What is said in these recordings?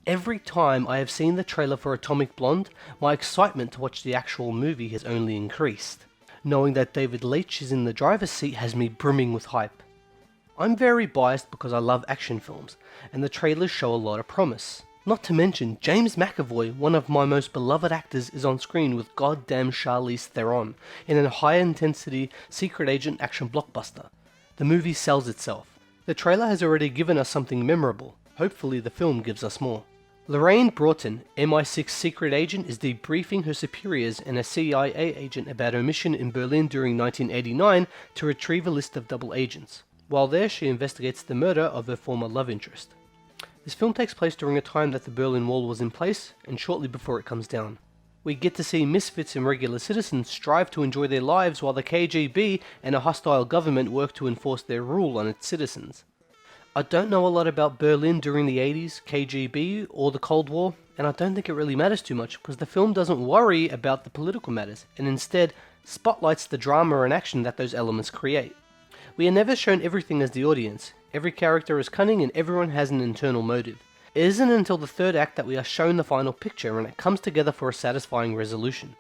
Every time I have seen the trailer for Atomic Blonde, my excitement to watch the actual movie has only increased. Knowing that David Leitch is in the driver's seat has me brimming with hype. I'm very biased because I love action films, and the trailers show a lot of promise. Not to mention, James McAvoy, one of my most beloved actors, is on screen with goddamn Charlize Theron in a high-intensity secret agent action blockbuster. The movie sells itself. The trailer has already given us something memorable. Hopefully the film gives us more. Lorraine Broughton, MI6 secret agent, is debriefing her superiors and a CIA agent about her mission in Berlin during 1989 to retrieve a list of double agents. While there, she investigates the murder of her former love interest. This film takes place during a time that the Berlin Wall was in place, and shortly before it comes down. We get to see misfits and regular citizens strive to enjoy their lives while the KGB and a hostile government work to enforce their rule on its citizens. I don't know a lot about Berlin during the 80s, KGB, or the Cold War, and I don't think it really matters too much because the film doesn't worry about the political matters, and instead spotlights the drama and action that those elements create. We are never shown everything as the audience. Every character is cunning and everyone has an internal motive. It isn't until the third act that we are shown the final picture and it comes together for a satisfying resolution.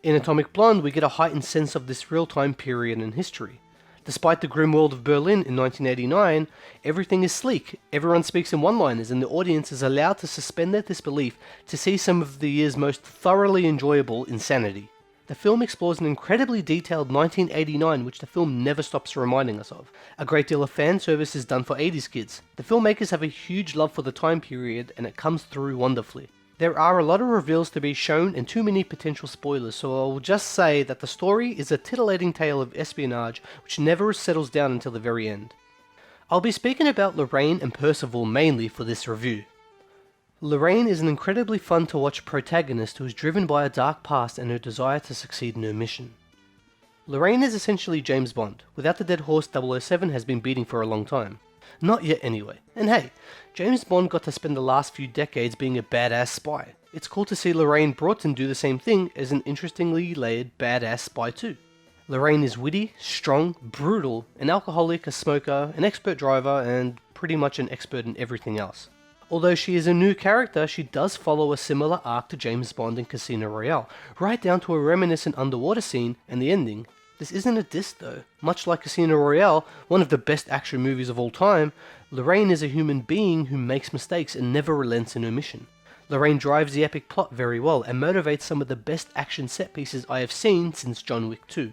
In Atomic Blonde, we get a heightened sense of this real-time period in history. Despite the grim world of Berlin in 1989, everything is sleek, everyone speaks in one-liners, and the audience is allowed to suspend their disbelief to see some of the year's most thoroughly enjoyable insanity. The film explores an incredibly detailed 1989 which the film never stops reminding us of. A great deal of fan service is done for 80s kids. The filmmakers have a huge love for the time period and it comes through wonderfully. There are a lot of reveals to be shown and too many potential spoilers, so I will just say that the story is a titillating tale of espionage which never settles down until the very end. I'll be speaking about Lorraine and Percival mainly for this review. Lorraine is an incredibly fun to watch protagonist who is driven by a dark past and her desire to succeed in her mission. Lorraine is essentially James Bond, without the dead horse 007 has been beating for a long time. Not yet anyway. And hey, James Bond got to spend the last few decades being a badass spy. It's cool to see Lorraine Broughton do the same thing as an interestingly layered badass spy too. Lorraine is witty, strong, brutal, an alcoholic, a smoker, an expert driver, and pretty much an expert in everything else. Although she is a new character, she does follow a similar arc to James Bond in Casino Royale, right down to a reminiscent underwater scene and the ending. This isn't a diss though. Much like Casino Royale, one of the best action movies of all time, Lorraine is a human being who makes mistakes and never relents in her mission. Lorraine drives the epic plot very well and motivates some of the best action set pieces I have seen since John Wick 2.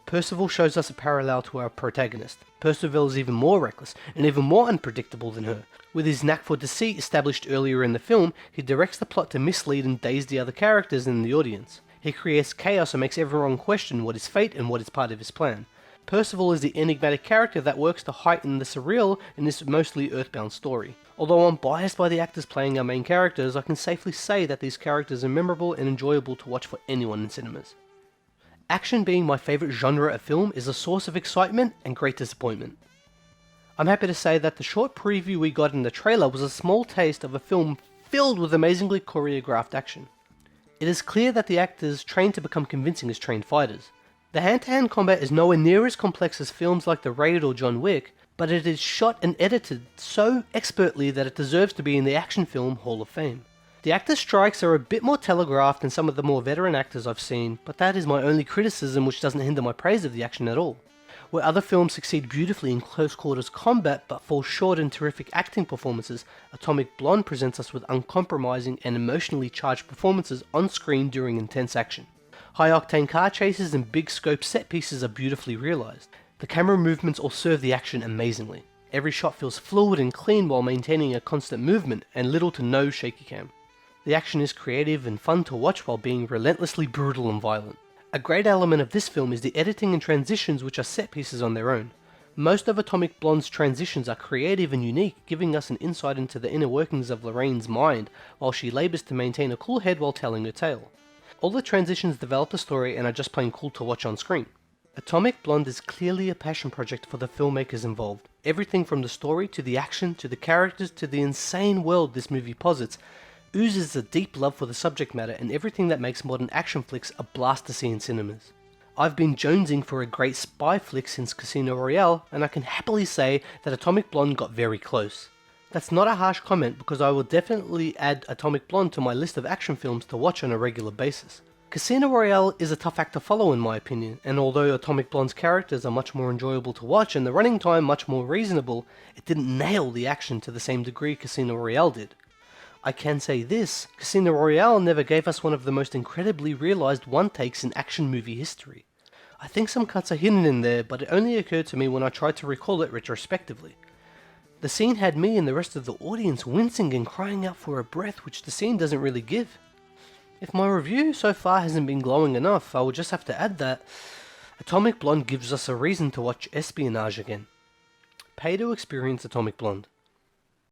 Percival shows us a parallel to our protagonist. Percival is even more reckless and even more unpredictable than her. With his knack for deceit established earlier in the film, he directs the plot to mislead and daze the other characters in the audience. He creates chaos and makes everyone question what is fate and what is part of his plan. Percival is the enigmatic character that works to heighten the surreal in this mostly earthbound story. Although I'm biased by the actors playing our main characters, I can safely say that these characters are memorable and enjoyable to watch for anyone in cinemas. Action being my favourite genre of film is a source of excitement and great disappointment. I'm happy to say that the short preview we got in the trailer was a small taste of a film filled with amazingly choreographed action. It is clear that the actors trained to become convincing as trained fighters. The hand-to-hand combat is nowhere near as complex as films like The Raid or John Wick, but it is shot and edited so expertly that it deserves to be in the action film Hall of Fame. The actor strikes are a bit more telegraphed than some of the more veteran actors I've seen, but that is my only criticism, which doesn't hinder my praise of the action at all. Where other films succeed beautifully in close quarters combat but fall short in terrific acting performances, Atomic Blonde presents us with uncompromising and emotionally charged performances on screen during intense action. High-octane car chases and big scope set pieces are beautifully realised. The camera movements all serve the action amazingly. Every shot feels fluid and clean while maintaining a constant movement and little to no shaky cam. The action is creative and fun to watch while being relentlessly brutal and violent. A great element of this film is the editing and transitions, which are set pieces on their own. Most of Atomic Blonde's transitions are creative and unique, giving us an insight into the inner workings of Lorraine's mind while she labours to maintain a cool head while telling her tale. All the transitions develop the story and are just plain cool to watch on screen. Atomic Blonde is clearly a passion project for the filmmakers involved. Everything from the story to the action to the characters to the insane world this movie posits oozes a deep love for the subject matter and everything that makes modern action flicks a blast to see in cinemas. I've been jonesing for a great spy flick since Casino Royale, and I can happily say that Atomic Blonde got very close. That's not a harsh comment because I will definitely add Atomic Blonde to my list of action films to watch on a regular basis. Casino Royale is a tough act to follow in my opinion, and although Atomic Blonde's characters are much more enjoyable to watch and the running time much more reasonable, it didn't nail the action to the same degree Casino Royale did. I can say this, Casino Royale never gave us one of the most incredibly realised one-takes in action movie history. I think some cuts are hidden in there, but it only occurred to me when I tried to recall it retrospectively. The scene had me and the rest of the audience wincing and crying out for a breath, which the scene doesn't really give. If my review so far hasn't been glowing enough, I will just have to add that Atomic Blonde gives us a reason to watch Espionage again. Pay to experience Atomic Blonde.